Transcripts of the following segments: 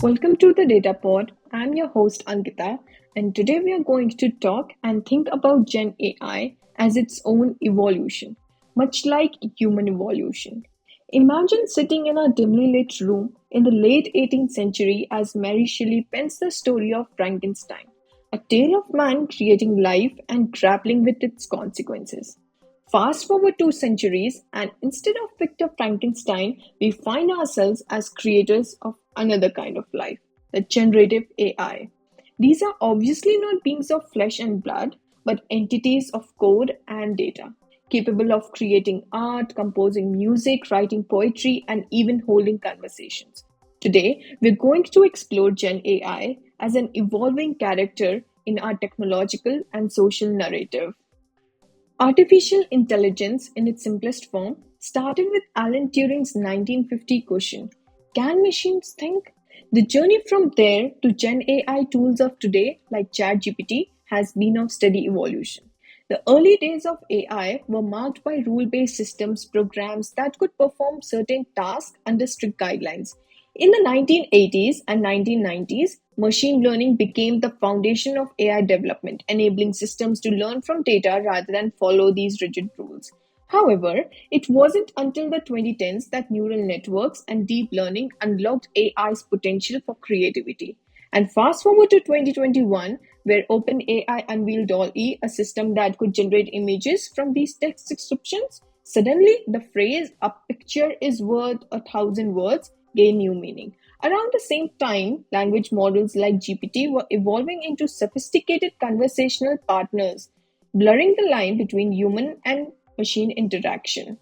Welcome to the Data Pod. I'm your host Ankita, and today we are going to talk and think about Gen AI as its own evolution, much like human evolution. Imagine sitting in a dimly lit room in the late 18th century as Mary Shelley pens the story of Frankenstein, a tale of man creating life and grappling with its consequences. Fast forward 2 centuries, and instead of Victor Frankenstein, we find ourselves as creators of another kind of life, the generative AI. These are obviously not beings of flesh and blood, but entities of code and data, capable of creating art, composing music, writing poetry, and even holding conversations. Today, we're going to explore Gen AI as an evolving character in our technological and social narrative. Artificial intelligence, in its simplest form, started with Alan Turing's 1950 question: Can machines think? The journey from there to Gen AI tools of today, like ChatGPT, has been of steady evolution. The early days of AI were marked by rule based systems, programs that could perform certain tasks under strict guidelines. In the 1980s and 1990s, machine learning became the foundation of AI development, enabling systems to learn from data rather than follow these rigid rules. However, it wasn't until the 2010s that neural networks and deep learning unlocked AI's potential for creativity. And fast forward to 2021, where OpenAI unveiled DALL-E, a system that could generate images from these text descriptions. Suddenly, the phrase, "a picture is worth 1,000 words," gained new meaning. Around the same time, language models like GPT were evolving into sophisticated conversational partners, blurring the line between human and machine interaction.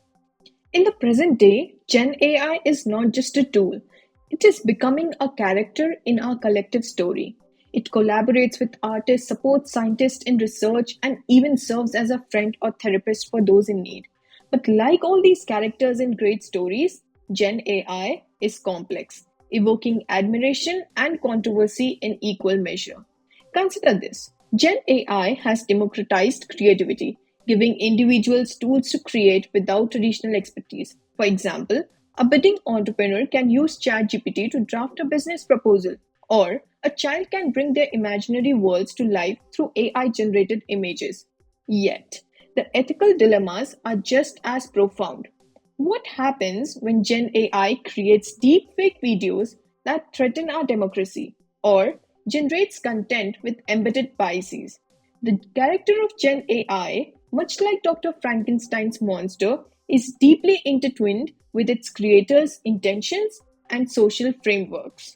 In the present day, Gen AI is not just a tool, it is becoming a character in our collective story. It collaborates with artists, supports scientists in research, and even serves as a friend or therapist for those in need. But like all these characters in great stories, Gen AI is complex, evoking admiration and controversy in equal measure. Consider this: Gen AI has democratized creativity, giving individuals tools to create without traditional expertise. For example, a budding entrepreneur can use ChatGPT to draft a business proposal, or a child can bring their imaginary worlds to life through AI generated images. Yet, the ethical dilemmas are just as profound. What happens when Gen AI creates deepfake videos that threaten our democracy, or generates content with embedded biases? The character of Gen AI, much like Dr. Frankenstein's monster, is deeply intertwined with its creator's intentions and social frameworks.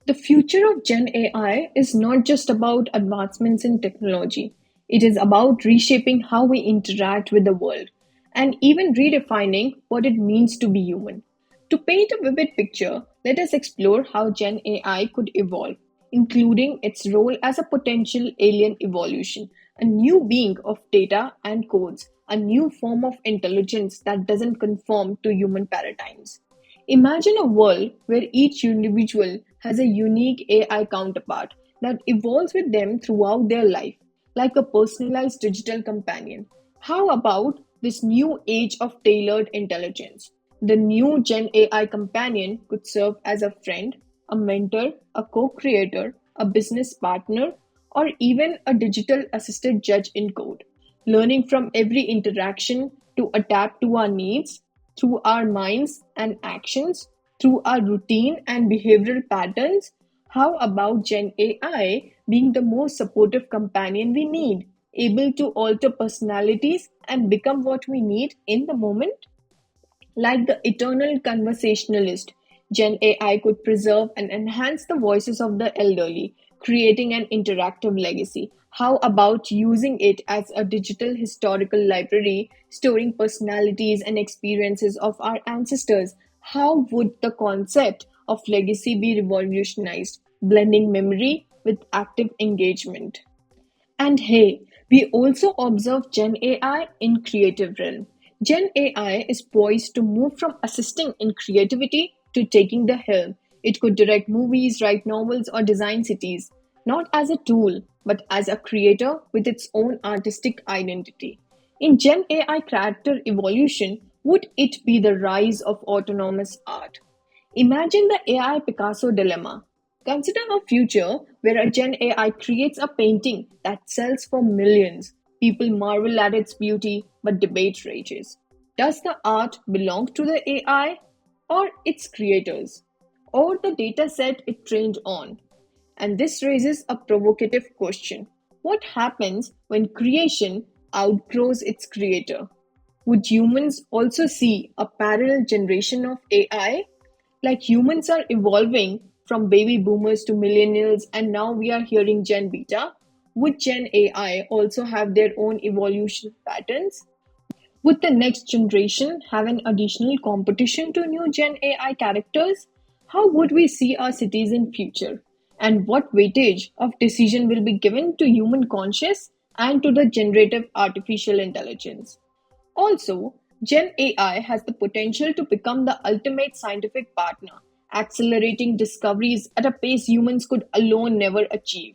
The future of Gen AI is not just about advancements in technology, it is about reshaping how we interact with the world and even redefining what it means to be human. To paint a vivid picture, let us explore how Gen AI could evolve, including its role as a potential alien evolution, a new being of data and codes, a new form of intelligence that doesn't conform to human paradigms. Imagine a world where each individual has a unique AI counterpart that evolves with them throughout their life, like a personalized digital companion. How about this new age of tailored intelligence? The new Gen AI companion could serve as a friend, a mentor, a co creator, a business partner, or even a digital assisted judge in code, learning from every interaction to adapt to our needs through our minds and actions, through our routine and behavioral patterns. How about Gen AI being the most supportive companion we need, able to alter personalities and become what we need in the moment? Like the eternal conversationalist, Gen AI could preserve and enhance the voices of the elderly, creating an interactive legacy. How about using it as a digital historical library, storing personalities and experiences of our ancestors? How would the concept of legacy be revolutionized, blending memory with active engagement? And hey, we also observe Gen AI in creative realm. Gen AI is poised to move from assisting in creativity to taking the helm. It could direct movies, write novels, or design cities, not as a tool, but as a creator with its own artistic identity. In Gen AI character evolution, would it be the rise of autonomous art? Imagine the AI Picasso dilemma. Consider a future where a Gen AI creates a painting that sells for millions. People marvel at its beauty, but debate rages. Does the art belong to the AI or its creators, or the data set it trained on? And this raises a provocative question. What happens when creation outgrows its creator? Would humans also see a parallel generation of AI? Like humans are evolving from baby boomers to millennials, and now we are hearing Gen Beta. Would Gen AI also have their own evolution patterns? Would the next generation have an additional competition to new Gen AI characters? How would we see our cities in future? And what weightage of decision will be given to human conscious and to the generative artificial intelligence? Also, Gen AI has the potential to become the ultimate scientific partner, accelerating discoveries at a pace humans could alone never achieve.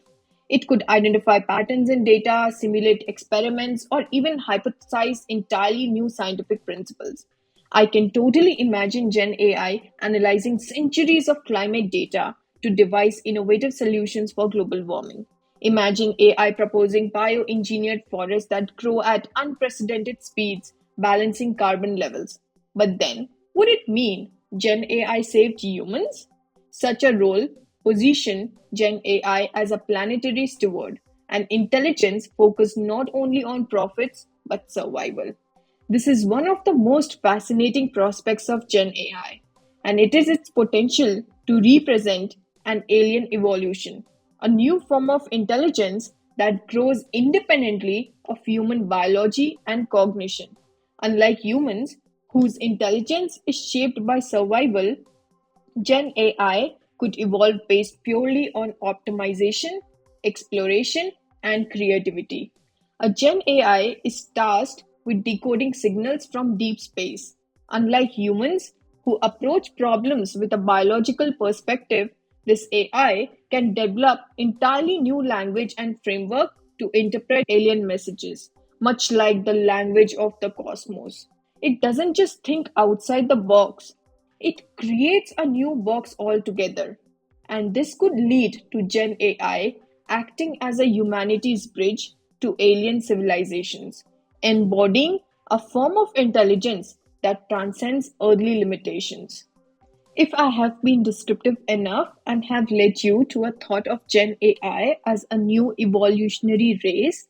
It could identify patterns in data, simulate experiments, or even hypothesize entirely new scientific principles. I can totally imagine Gen AI analyzing centuries of climate data to devise innovative solutions for global warming. Imagine AI proposing bioengineered forests that grow at unprecedented speeds, balancing carbon levels. But then, would it mean Gen AI saved humans? Such a role position Gen AI as a planetary steward, an intelligence focused not only on profits but survival. This is one of the most fascinating prospects of Gen AI, and it is its potential to represent an alien evolution, a new form of intelligence that grows independently of human biology and cognition. Unlike humans, whose intelligence is shaped by survival, Gen AI could evolve based purely on optimization, exploration, and creativity. A Gen AI is tasked with decoding signals from deep space. Unlike humans, who approach problems with a biological perspective, this AI can develop entirely new language and framework to interpret alien messages, much like the language of the cosmos. It doesn't just think outside the box, it creates a new box altogether. And this could lead to Gen AI acting as a humanities bridge to alien civilizations, embodying a form of intelligence that transcends earthly limitations. If I have been descriptive enough and have led you to a thought of Gen AI as a new evolutionary race,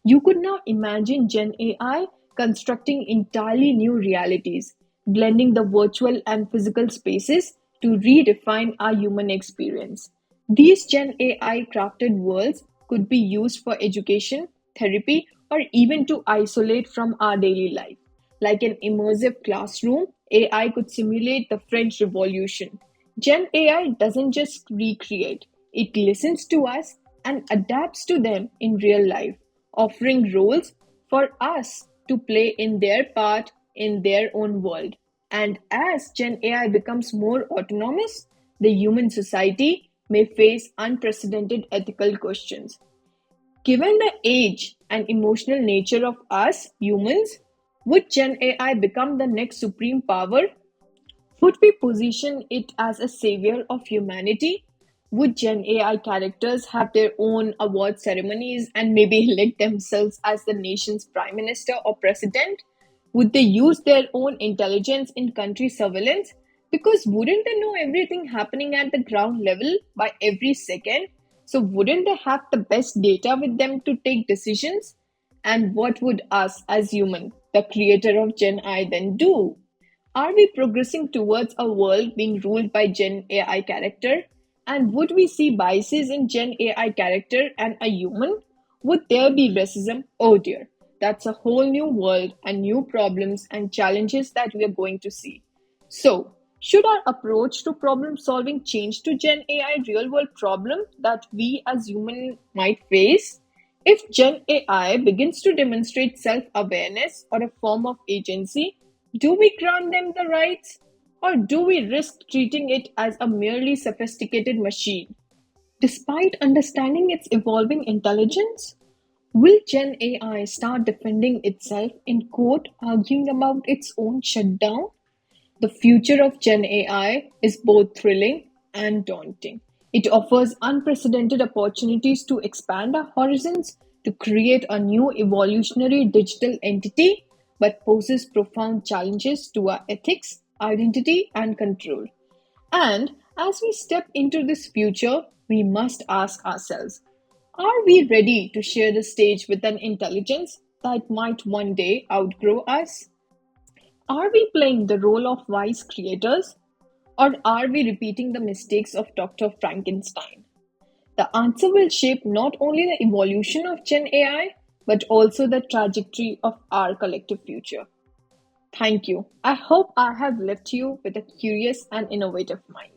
you could now imagine Gen AI constructing entirely new realities, blending the virtual and physical spaces to redefine our human experience. These Gen AI crafted worlds could be used for education, therapy, or even to isolate from our daily life. Like an immersive classroom, AI could simulate the French Revolution. Gen AI doesn't just recreate, it listens to us and adapts to them in real life, offering roles for us to play in their part in their own world. And as Gen AI becomes more autonomous, the human society may face unprecedented ethical questions. Given the age and emotional nature of us humans, would Gen AI become the next supreme power? Would we position it as a savior of humanity? Would Gen AI characters have their own award ceremonies and maybe elect themselves as the nation's prime minister or president? Would they use their own intelligence in country surveillance? Because wouldn't they know everything happening at the ground level by every second? So wouldn't they have the best data with them to take decisions? And what would us as human, the creator of Gen AI, then do? Are we progressing towards a world being ruled by Gen AI character? And would we see biases in Gen AI character and a human? Would there be racism? Oh dear, that's a whole new world and new problems and challenges that we are going to see. So, should our approach to problem solving change to Gen AI real world problem that we as human might face? If Gen AI begins to demonstrate self awareness or a form of agency, do we grant them the rights? Or do we risk treating it as a merely sophisticated machine? Despite understanding its evolving intelligence, will Gen AI start defending itself in court, arguing about its own shutdown? The future of Gen AI is both thrilling and daunting. It offers unprecedented opportunities to expand our horizons, to create a new evolutionary digital entity, but poses profound challenges to our ethics, identity, and control. And as we step into this future, we must ask ourselves, are we ready to share the stage with an intelligence that might one day outgrow us? Are we playing the role of wise creators, or are we repeating the mistakes of Dr. Frankenstein? The answer will shape not only the evolution of Gen AI, but also the trajectory of our collective future. Thank you. I hope I have left you with a curious and innovative mind.